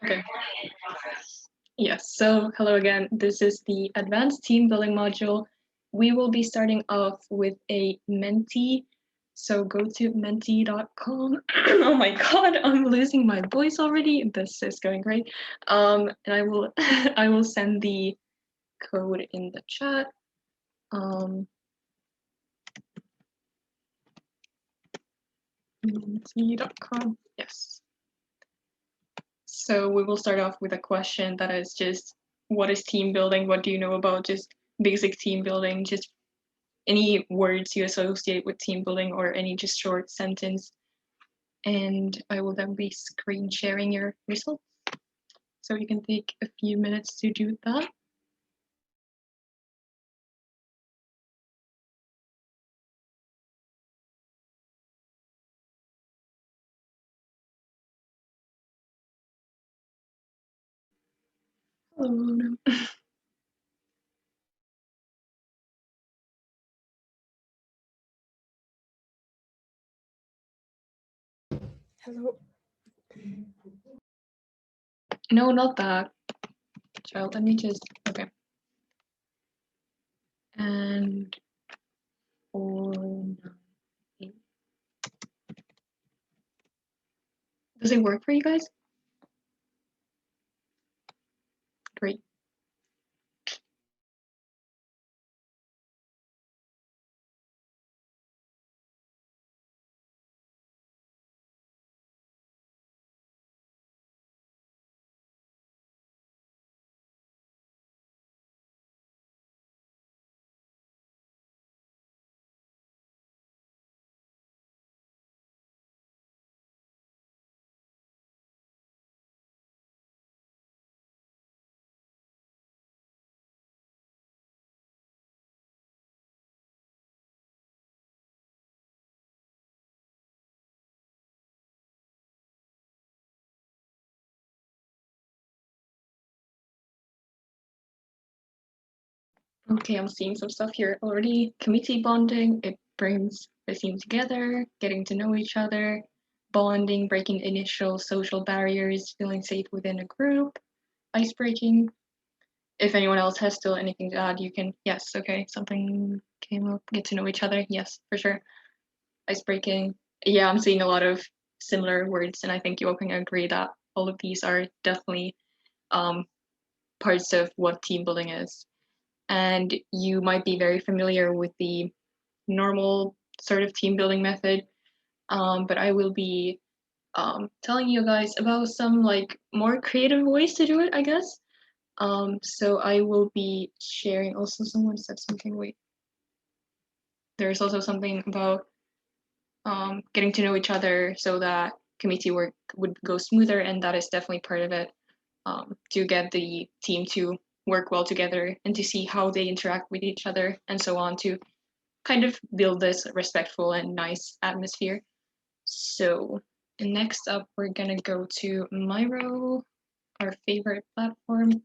Okay. Yes, so hello again. This is the advanced team building module. We will be starting off with a Menti. So go to menti.com. Oh my God, I'm losing my voice already. This is going great. And I will I will send the code in the chat. Menti.com. Yes. So we will start off with a question that is just, what is team building? What do you know about just basic team building? Just any words you associate with team building or any just short sentence. And I will then be screen sharing your results. So you can take a few minutes to do that. Oh, no. Hello. No, not that. Child, let me just, okay. And 498. Does it work for you guys? Great. Okay, I'm seeing some stuff here already. Committee bonding, it brings the team together, getting to know each other, bonding, breaking initial social barriers, feeling safe within a group, ice breaking. If anyone else has still anything to add, you can, yes, okay, something came up, get to know each other, yes, for sure. Ice breaking, yeah, I'm seeing a lot of similar words, and I think you all can agree that all of these are definitely parts of what team building is. And you might be very familiar with the normal sort of team building method, but I will be telling you guys about some like more creative ways to do it, I guess. So I will be sharing. Also, someone said something. Wait, there's also something about getting to know each other so that committee work would go smoother, and that is definitely part of it, to get the team to work well together and to see how they interact with each other and so on, to kind of build this respectful and nice atmosphere. So next up, we're gonna go to Miro, our favorite platform.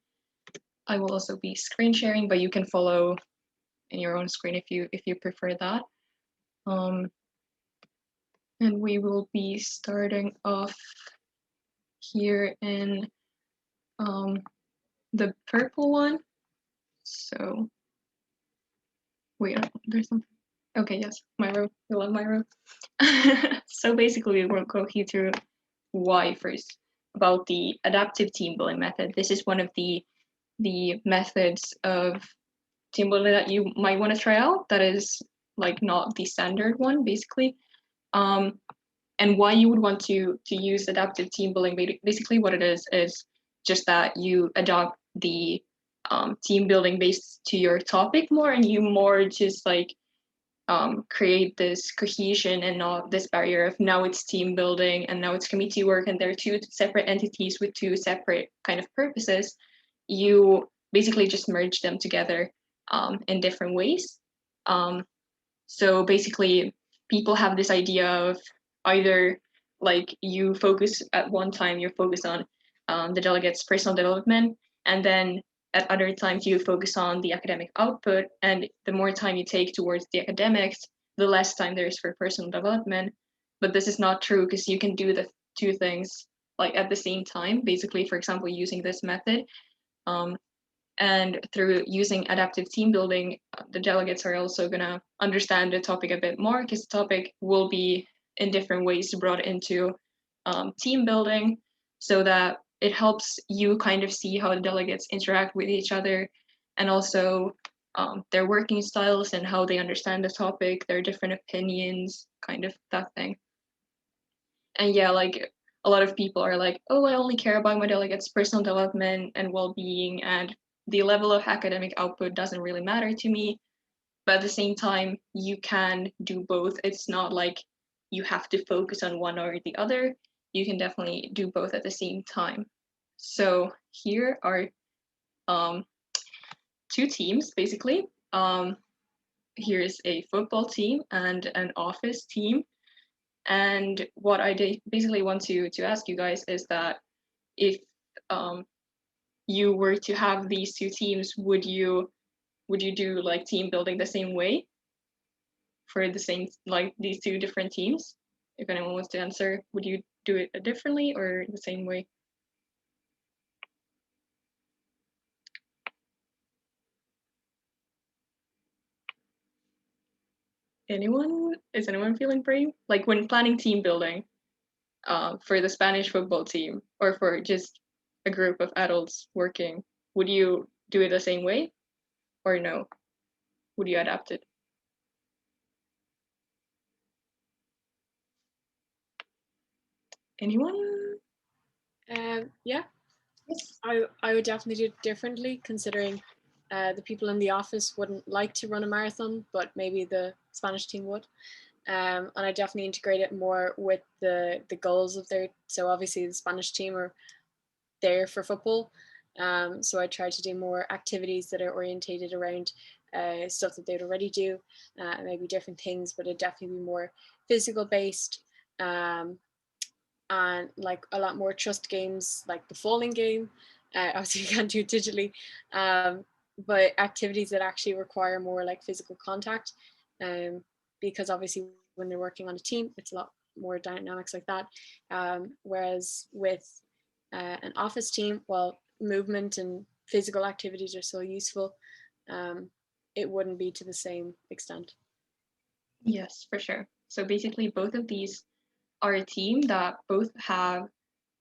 I will also be screen sharing, but you can follow in your own screen if you prefer that. And we will be starting off here in the purple one. So wait, there's something. Okay, yes, Miro, we love Miro. So basically, we'll go here through why first, about the adaptive team building method. This is one of the methods of team building that you might want to try out. That is like not the standard one, basically. And why you would want to use adaptive team building. Basically, what it is just that you adopt the team building based to your topic more, and you more just like create this cohesion and not this barrier of now it's team building and now it's committee work and they're two separate entities with two separate kind of purposes. You basically just merge them together in different ways. So basically, people have this idea of either like you focus at one time, you focus on the delegates' personal development, and then at other times you focus on the academic output, and the more time you take towards the academics, the less time there is for personal development. But this is not true, because you can do the two things like at the same time, basically, for example, using this method. And through using adaptive team building, the delegates are also going to understand the topic a bit more, because the topic will be in different ways brought into team building, so that it helps you kind of see how the delegates interact with each other, and also their working styles and how they understand the topic, their different opinions, kind of that thing. And yeah, like a lot of people are like, oh, I only care about my delegates' personal development and well-being, and the level of academic output doesn't really matter to me. But at the same time, you can do both. It's not like you have to focus on one or the other. You can definitely do both at the same time. So here are two teams, basically. Here's a football team and an office team. And what I basically want to ask you guys is that if you were to have these two teams, would you do like team building the same way for the same, like these two different teams? If anyone wants to answer, would you do it differently or the same way? Anyone? Is anyone feeling brave? Like when planning team building, for the Spanish football team or for just a group of adults working, would you do it the same way or no? Would you adapt it? Anyone? Yeah, Yes. I would definitely do it differently, considering the people in the office wouldn't like to run a marathon, but maybe the Spanish team would. And I definitely integrate it more with the goals of their. So obviously the Spanish team are there for football. So I try to do more activities that are orientated around stuff that they'd already do, maybe different things, but it'd definitely be more physical based. And like a lot more trust games, like the falling game. Obviously, you can't do it digitally, but activities that actually require more like physical contact, because obviously when they're working on a team, it's a lot more dynamics like that. Whereas with an office team, well, movement and physical activities are so useful. It wouldn't be to the same extent. Yes, for sure. So basically, both of these are a team that both have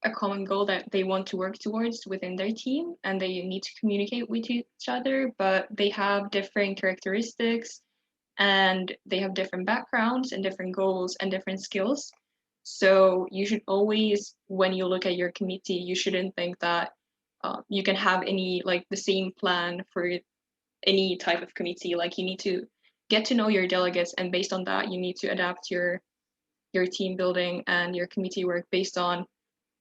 a common goal that they want to work towards within their team, and they need to communicate with each other, but they have different characteristics and they have different backgrounds and different goals and different skills. So you should always, when you look at your committee, you shouldn't think that you can have any like the same plan for any type of committee. Like you need to get to know your delegates, and based on that, you need to adapt your team building and your committee work based on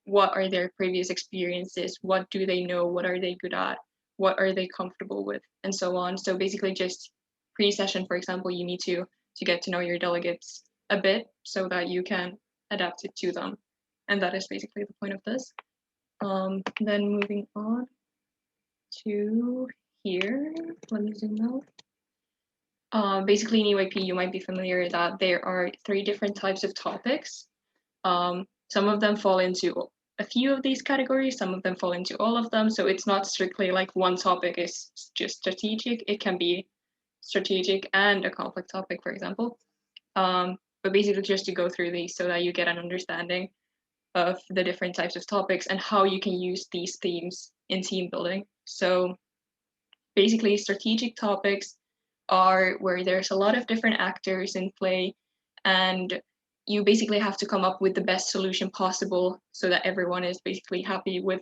what are their previous experiences, what do they know, what are they good at, what are they comfortable with, and so on. So basically just pre-session, for example, you need to get to know your delegates a bit so that you can adapt it to them. And that is basically the point of this. Then moving on to here, let me zoom out. Basically in EYP, you might be familiar that there are 3 different types of topics. Some of them fall into a few of these categories, some of them fall into all of them. So it's not strictly like one topic is just strategic. It can be strategic and a conflict topic, for example. But basically just to go through these so that you get an understanding of the different types of topics and how you can use these themes in team building. So basically strategic topics are where there's a lot of different actors in play, and you basically have to come up with the best solution possible so that everyone is basically happy with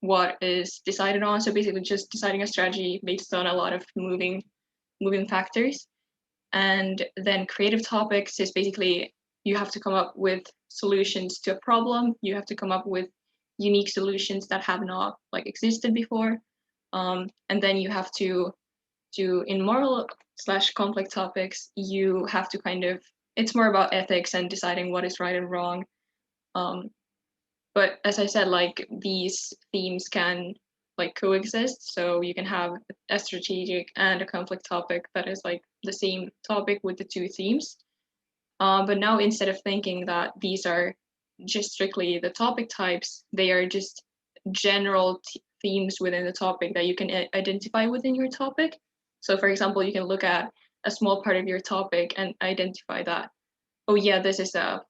what is decided on. So basically just deciding a strategy based on a lot of moving factors. And then creative topics is basically you have to come up with solutions to a problem. You have to come up with unique solutions that have not like existed before. And then you have to in moral/conflict topics, you have to kind of, it's more about ethics and deciding what is right and wrong. But as I said, like these themes can like coexist. So you can have a strategic and a conflict topic that is like the same topic with the two themes. But now instead of thinking that these are just strictly the topic types. They are just general themes within the topic that you can identify within your topic. So for example, you can look at a small part of your topic and identify that, oh yeah, this is a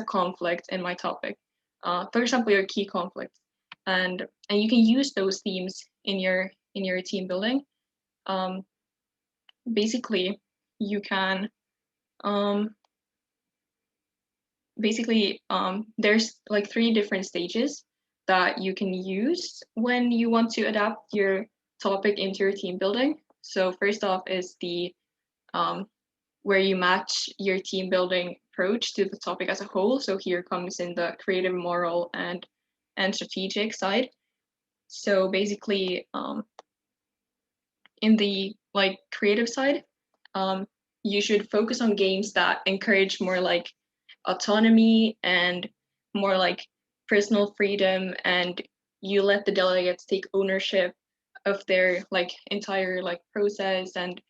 conflict in my topic. For example, your key conflict, and you can use those themes in your team building. Basically, you can there's like 3 different stages that you can use when you want to adapt your topic into your team building. So first off is the where you match your team building approach to the topic as a whole. So here comes in the creative, moral, and strategic side. So basically, in the like creative side, you should focus on games that encourage more like autonomy and more like personal freedom, and you let the delegates take ownership of their like entire like process, and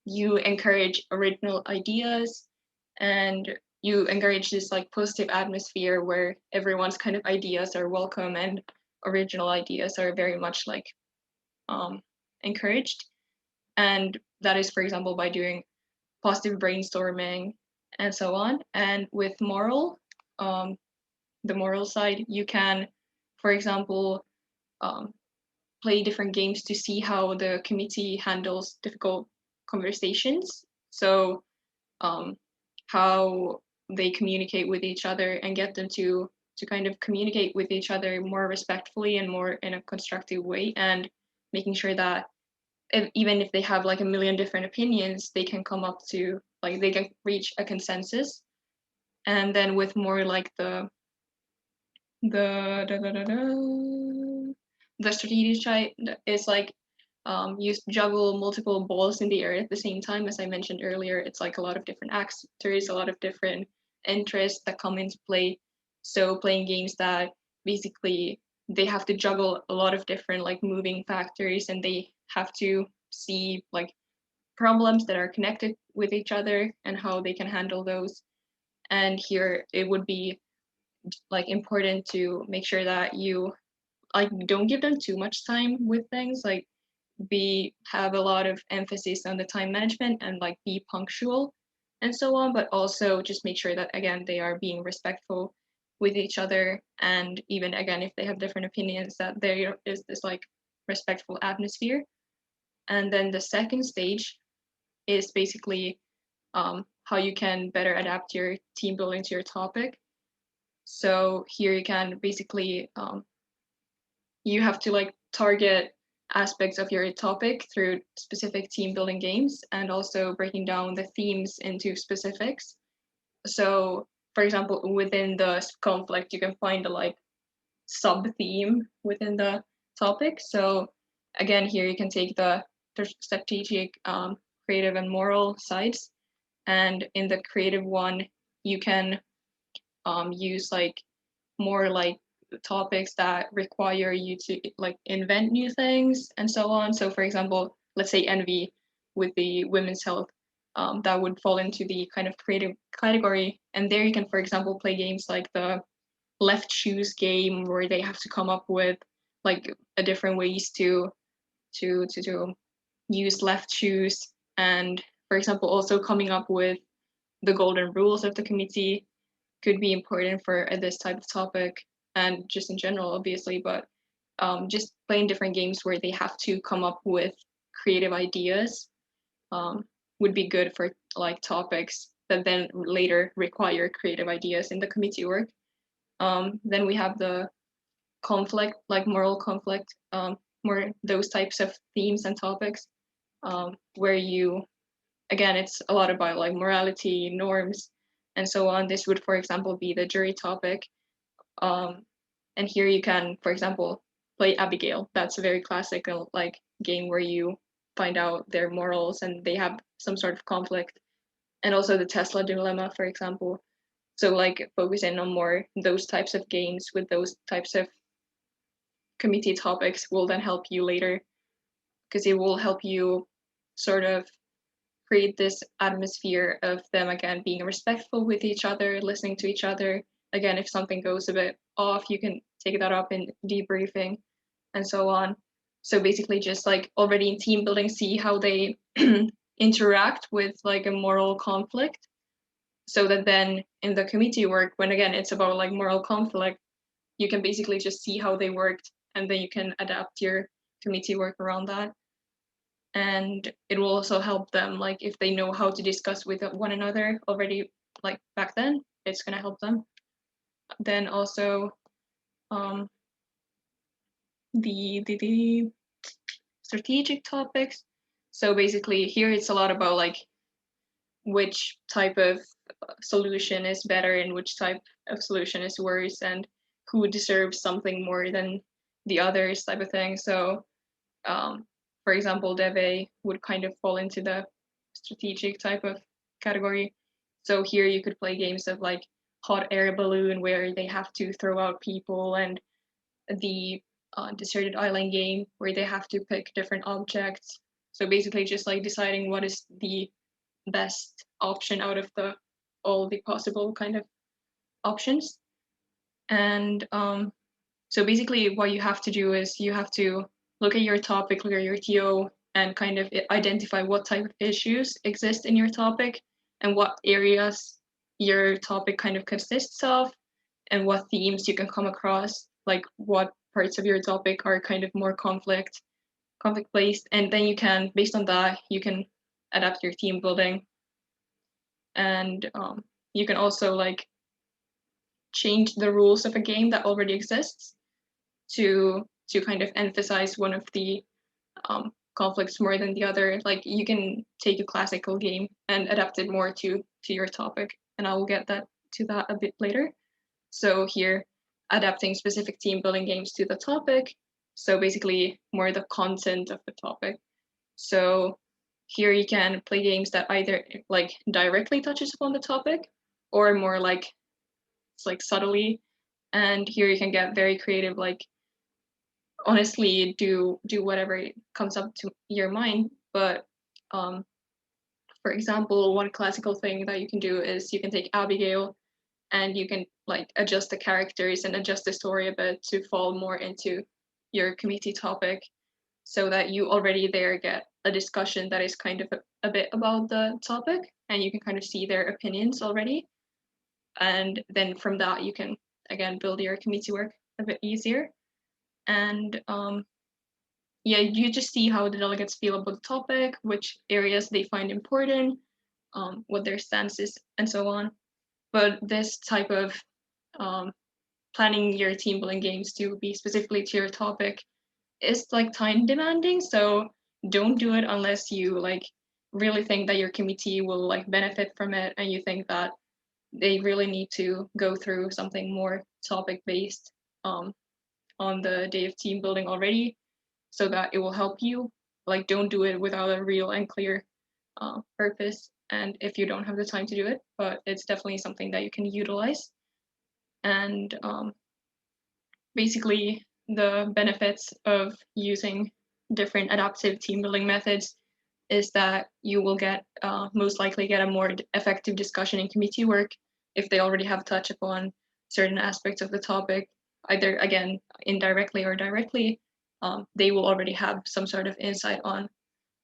you encourage original ideas, and you encourage this like positive atmosphere where everyone's kind of ideas are welcome and original ideas are very much like encouraged. And that is, for example, by doing positive brainstorming and so on. And with moral, the moral side, you can, for example, um, play different games to see how the committee handles difficult conversations. So how they communicate with each other and get them to kind of communicate with each other more respectfully and more in a constructive way, and making sure that even if they have like a million different opinions, they can come up to like they can reach a consensus. And then with more like the da, da, da, da, the strategic side is like you juggle multiple balls in the air at the same time. As I mentioned earlier, it's like a lot of different actors, a lot of different interests that come into play. So playing games that basically they have to juggle a lot of different like moving factors, and they have to see like problems that are connected with each other and how they can handle those. And here it would be like important to make sure that you like don't give them too much time with things, like be have a lot of emphasis on the time management and like be punctual and so on, but also just make sure that again they are being respectful with each other, and even again if they have different opinions, that there is this like respectful atmosphere. And then the second stage is basically how you can better adapt your team building to your topic. So here you can basically you have to like target aspects of your topic through specific team building games, and also breaking down the themes into specifics. So for example, within the conflict you can find a like sub theme within the topic. So again here you can take the strategic, creative, and moral sides, and in the creative one you can use like more like topics that require you to like invent new things and so on. So for example, let's say envy with the women's health, that would fall into the kind of creative category. And there you can, for example, play games like the left shoes game, where they have to come up with like a different ways to use left shoes. And for example, also coming up with the golden rules of the committee could be important for this type of topic, and just in general, obviously, but just playing different games where they have to come up with creative ideas um, would be good for like topics that then later require creative ideas in the committee work. Then we have the conflict, like moral conflict, more those types of themes and topics, where you, again, it's a lot about like morality, norms, and so on. This would, for example, be the jury topic. Um, and here you can, for example, play Abigail. That's a very classical like game where you find out their morals and they have some sort of conflict. And also the Tesla dilemma, for example. So like focusing on more those types of games with those types of committee topics will then help you later, because it will help you sort of create this atmosphere of them again being respectful with each other, listening to each other, again, if something goes a bit off, you can take that up in debriefing and so on. So basically just like already in team building, see how they interact with like a moral conflict, so that then in the committee work, when again it's about like moral conflict, you can basically just see how they worked, and then you can adapt your committee work around that. And it will also help them, like if they know how to discuss with one another already, like back then, it's going to help them. Then also the strategic topics. So basically here it's a lot about like which type of solution is better and which type of solution is worse, and who deserves something more than the others, type of thing. So for example, Deve would kind of fall into the strategic type of category. So here you could play games of like hot air balloon, where they have to throw out people, and the deserted island game, where they have to pick different objects. So basically just like deciding what is the best option out of all the possible kind of options. And so basically what you have to do is you have to look at your topic, look at your TO, and kind of identify what type of issues exist in your topic and what areas your topic kind of consists of, and what themes you can come across, like what parts of your topic are kind of more conflict based. And then you can, based on that, you can adapt your team building. And you can also like change the rules of a game that already exists to kind of emphasize one of the conflicts more than the other. Like you can take a classical game and adapt it more to your topic, and I will get to that a bit later. So here, adapting specific team building games to the topic. So basically more the content of the topic. So here you can play games that either like directly touches upon the topic, or more like it's like subtly. And here you can get very creative, like honestly do whatever comes up to your mind. But for example, one classical thing that you can do is you can take Abigail, and you can like adjust the characters and adjust the story a bit to fall more into your committee topic, so that you already there get a discussion that is kind of a bit about the topic, and you can kind of see their opinions already. And then from that, you can again build your committee work a bit easier. And yeah, you just see how the delegates feel about the topic, which areas they find important, what their stance is, and so on. But this type of planning your team building games to be specifically to your topic is like time demanding. So don't do it unless you like really think that your committee will like benefit from it, and you think that they really need to go through something more topic based on the day of team building already, so that it will help you. Like don't do it without a real and clear purpose, and if you don't have the time to do it, but it's definitely something that you can utilize. And basically the benefits of using different adaptive team building methods is that you will get most likely get a more effective discussion in committee work if they already have touched upon certain aspects of the topic, either again indirectly or directly. They will already have some sort of insight on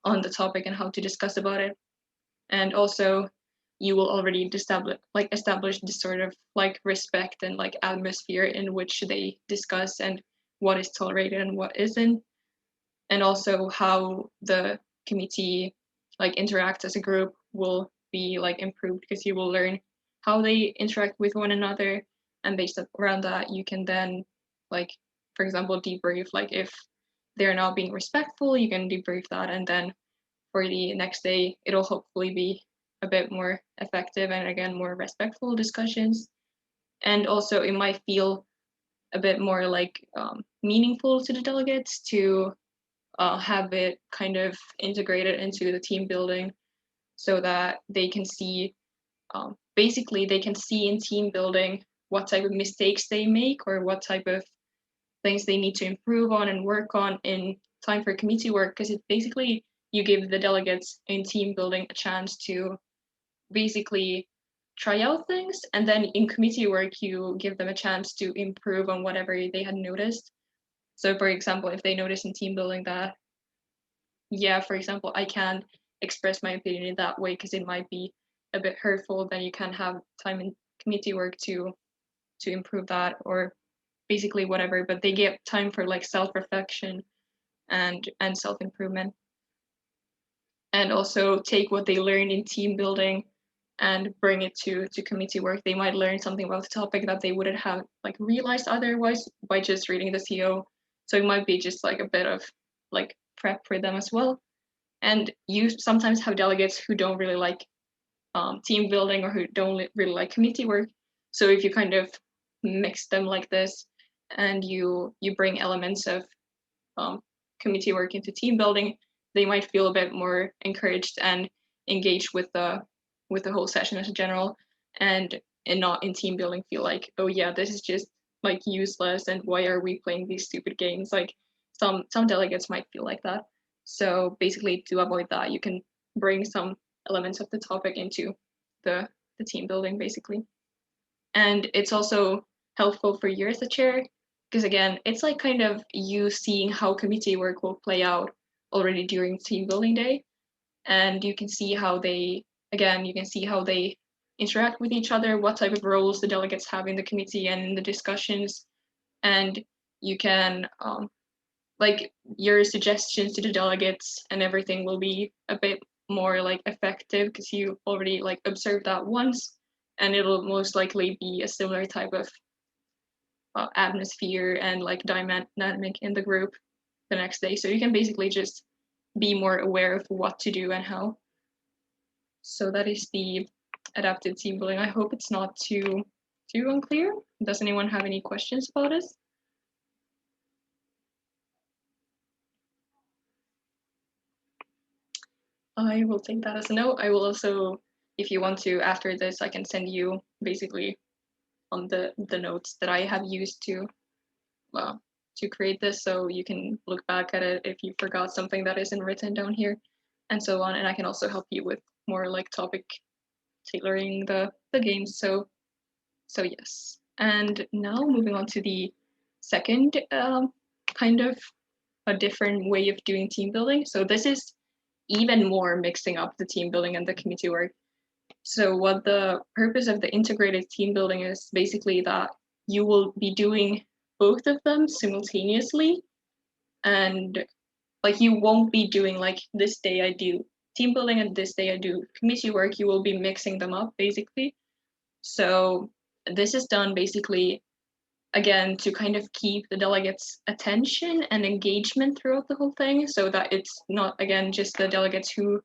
the topic and how to discuss about it. And also you will already establish this sort of like respect and like atmosphere in which they discuss, and what is tolerated and what isn't, and also how the committee like interacts as a group will be like improved, because you will learn how they interact with one another, and based around that you can then like, for example, debrief. Like if they're not being respectful, you can debrief that, and then for the next day it'll hopefully be a bit more effective and again more respectful discussions. And also it might feel a bit more like meaningful to the delegates to have it kind of integrated into the team building, so that they can see basically they can see in team building what type of mistakes they make, or what type of things they need to improve on and work on in time for committee work, because it basically you give the delegates in team building a chance to basically try out things, and then in committee work you give them a chance to improve on whatever they had noticed. So for example, if they notice in team building that, yeah, for example, I can't express my opinion in that way because it might be a bit hurtful, then you can have time in committee work to improve that, or basically whatever, but they get time for like self-reflection and self-improvement, and also take what they learned in team building and bring it to committee work. They might learn something about the topic that they wouldn't have like realized otherwise by just reading the CO. So it might be just like a bit of like prep for them as well. And you sometimes have delegates who don't really like team building or who don't really like committee work. So if you kind of mix them like this, and you bring elements of committee work into team building, they might feel a bit more encouraged and engaged with the whole session as a general, and not in team building feel like, oh yeah, this is just like useless, and why are we playing these stupid games? Like some delegates might feel like that. So basically, to avoid that, you can bring some elements of the topic into the team building basically. And it's also helpful for you as the chair, because again, it's like kind of you seeing how committee work will play out already during team building day, and you can see how they, again, you can see how they interact with each other, what type of roles the delegates have in the committee and in the discussions, and you can like your suggestions to the delegates and everything will be a bit more like effective because you already like observed that once, and it'll most likely be a similar type of atmosphere and like dynamic in the group the next day. So you can basically just be more aware of what to do and how. So that is the adaptive team building. I hope it's not too unclear. Does anyone have any questions about it? I will take that as a no. I will also, if you want to, after this, I can send you basically on the notes that I have used to create this, so you can look back at it if you forgot something that isn't written down here, and so on. And I can also help you with more like topic tailoring the games. So yes. And now moving on to the second kind of a different way of doing team building. So this is even more mixing up the team building and the committee work. So what the purpose of the integrated team building is basically that you will be doing both of them simultaneously, and like you won't be doing like this day I do team building and this day I do committee work. You will be mixing them up basically. So this is done basically again to kind of keep the delegates' attention and engagement throughout the whole thing, so that it's not again just the delegates who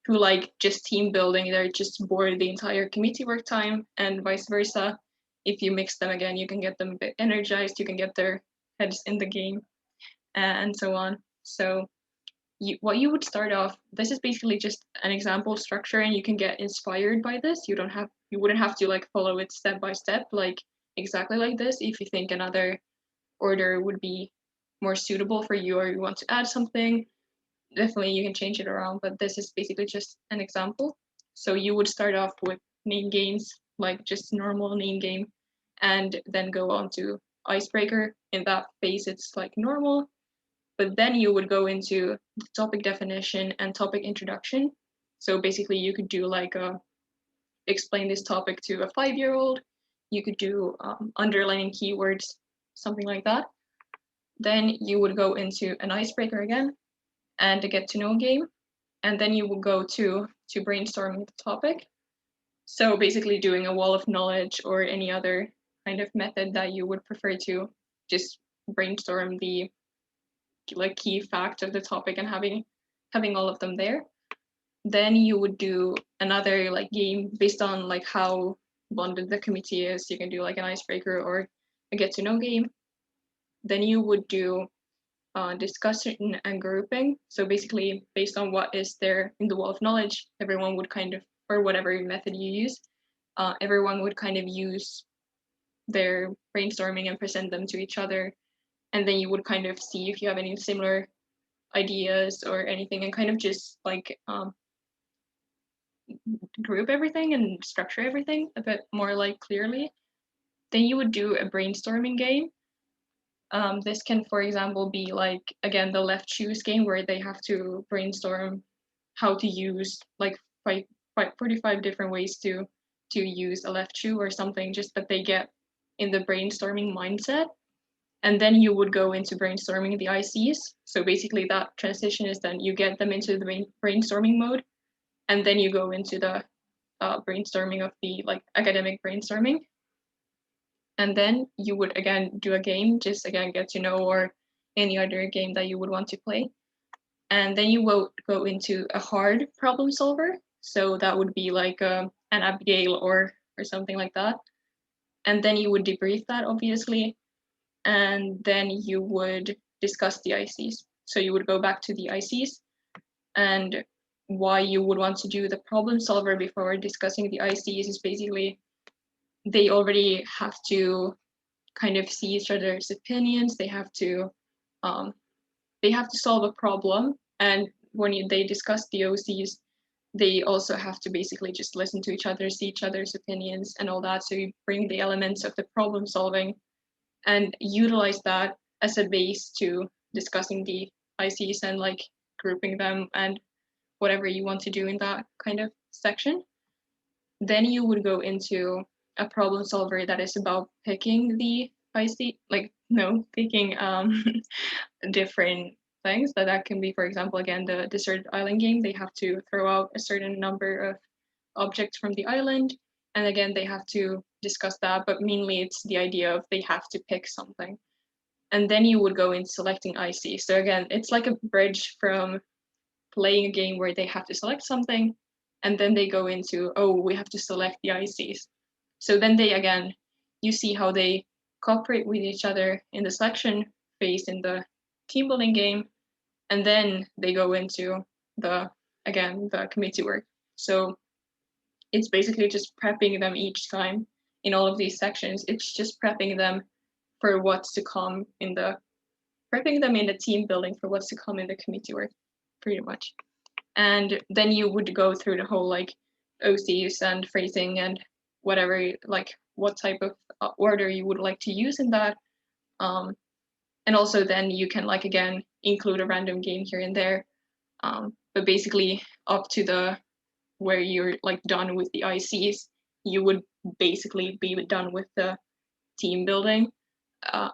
like just team building, they're just bored the entire committee work time, and vice versa. If you mix them again, you can get them a bit energized, you can get their heads in the game, and so on. So what you would start off, this is basically just an example structure, and you can get inspired by this. You wouldn't have to like follow it step by step like exactly like this. If you think another order would be more suitable for you, or you want to add something, definitely you can change it around, but this is basically just an example. So you would start off with name games, like just normal name game, and then go on to icebreaker. In that phase it's like normal, but then you would go into the topic definition and topic introduction. So basically you could do like explain this topic to a 5-year-old. You could do underlining keywords, something like that. Then you would go into an icebreaker again and a get to know game. And then you will go to brainstorming the topic. So basically doing a wall of knowledge or any other kind of method that you would prefer to just brainstorm the like key fact of the topic and having all of them there. Then you would do another like game based on like how bonded the committee is. You can do like an icebreaker or a get to know game. Then you would do discussion and grouping. So basically, based on what is there in the wall of knowledge, everyone would kind of, or whatever method you use, everyone would kind of use their brainstorming and present them to each other. And then you would kind of see if you have any similar ideas or anything, and kind of just like group everything and structure everything a bit more like clearly, then you would do a brainstorming game. This can, for example, be like, again, the left shoes game where they have to brainstorm how to use like 45 different ways to use a left shoe or something, just that they get in the brainstorming mindset. And then you would go into brainstorming the ICs. So basically that transition is then you get them into the brainstorming mode, and then you go into the brainstorming of the like academic brainstorming. And then you would again do a game, just again get to know, or any other game that you would want to play. And then you will go into a hard problem solver. So that would be like an Abigail or something like that. And then you would debrief that, obviously. And then you would discuss the ICs. So you would go back to the ICs, and why you would want to do the problem solver before discussing the ICs is basically they already have to kind of see each other's opinions. They have to solve a problem, and when they discuss the OCs, they also have to basically just listen to each other, see each other's opinions, and all that. So you bring the elements of the problem solving and utilize that as a base to discussing the ICs and like grouping them and whatever you want to do in that kind of section. Then you would go into a problem solver that is about picking the IC, like no, picking different things. That can be, for example, again, the deserted island game. They have to throw out a certain number of objects from the island, and again, they have to discuss that, but mainly it's the idea of they have to pick something. And then you would go in selecting IC. So again, it's like a bridge from playing a game where they have to select something, and then they go into, oh, we have to select the ICs. So then they, again, you see how they cooperate with each other in the selection phase in the team building game, and then they go into the, again, the committee work. So it's basically just prepping them each time in all of these sections. It's just prepping them for what's to come in the prepping them in the team building for what's to come in the committee work, pretty much. And then you would go through the whole like OCs and phrasing and whatever, like what type of order you would like to use in that. And also then you can like again include a random game here and there. But basically up to the where you're like done with the ICs, you would basically be done with the team building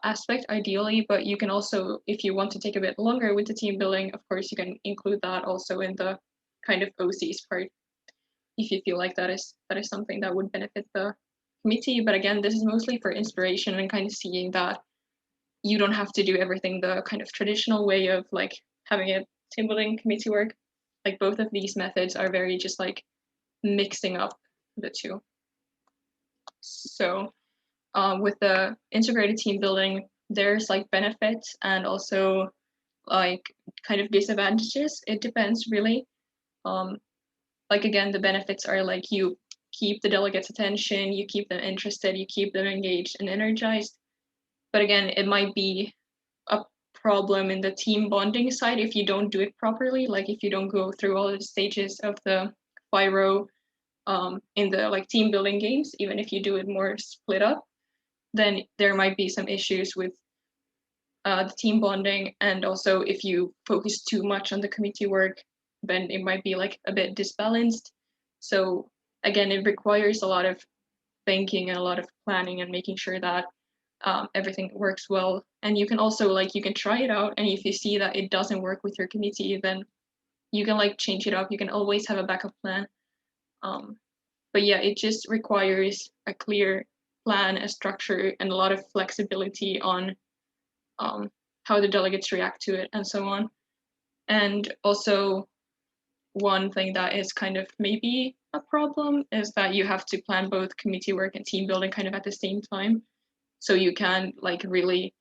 aspect ideally, but you can also, if you want to take a bit longer with the team building, of course you can include that also in the kind of OCs part if you feel like that is something that would benefit the committee. But again, this is mostly for inspiration and kind of seeing that you don't have to do everything the kind of traditional way of like having a team building committee work. Like both of these methods are very just like mixing up the two. So with the integrated team building, there's like benefits and also like kind of disadvantages. It depends really. Like again, the benefits are like you keep the delegates' attention, you keep them interested, you keep them engaged and energized. But again, it might be a problem in the team bonding side if you don't do it properly. Like if you don't go through all the stages of the FIRO in the like team building games, even if you do it more split up, then there might be some issues with the team bonding. And also if you focus too much on the committee work, then it might be like a bit disbalanced. So again, it requires a lot of thinking and a lot of planning and making sure that everything works well. And you can also like, you can try it out. And if you see that it doesn't work with your committee, then you can like change it up. You can always have a backup plan. But yeah, it just requires a clear plan, a structure, and a lot of flexibility on how the delegates react to it and so on. And also one thing that is kind of maybe a problem is that you have to plan both committee work and team building kind of at the same time. So you can like really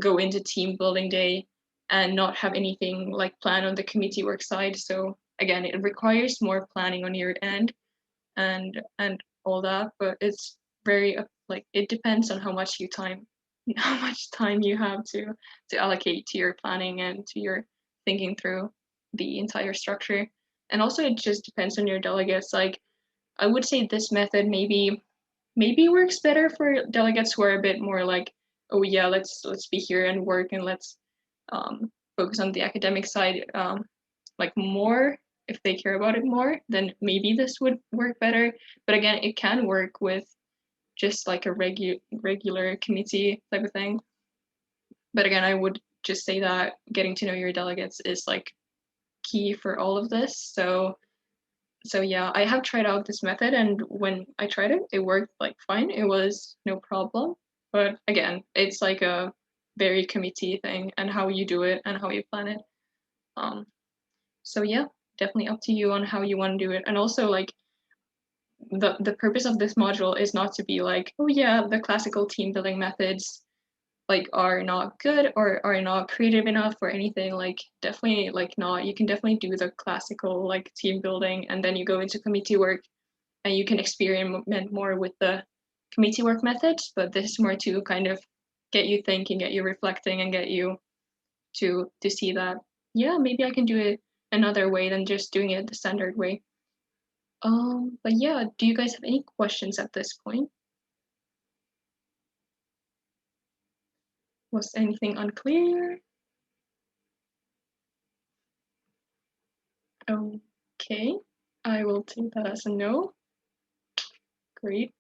go into team building day and not have anything like planned on the committee work side. So again, it requires more planning on your end and all that, but it's very like it depends on how much how much time you have to allocate to your planning and to your thinking through the entire structure. And also it just depends on your delegates. Like I would say this method maybe works better for delegates who are a bit more like, oh yeah, let's be here and work and let's focus on the academic side like more. If they care about it more, then maybe this would work better. But again, it can work with just like a regular committee type of thing. But again, I would just say that getting to know your delegates is like key for all of this. So yeah, I have tried out this method, and when I tried it, it worked like fine. It was no problem. But again, it's like a very committee thing and how you do it and how you plan it. So yeah, definitely up to you on how you want to do it. And also like the purpose of this module is not to be like, oh yeah, the classical team building methods like are not good or are not creative enough or anything. Like definitely like not. You can definitely do the classical like team building and then you go into committee work and you can experiment more with the committee work methods. But this is more to kind of get you thinking, get you reflecting, and get you to see that yeah, maybe I can do it another way than just doing it the standard way. But yeah, do you guys have any questions at this point? Was anything unclear? Okay, I will take that as a no. Great.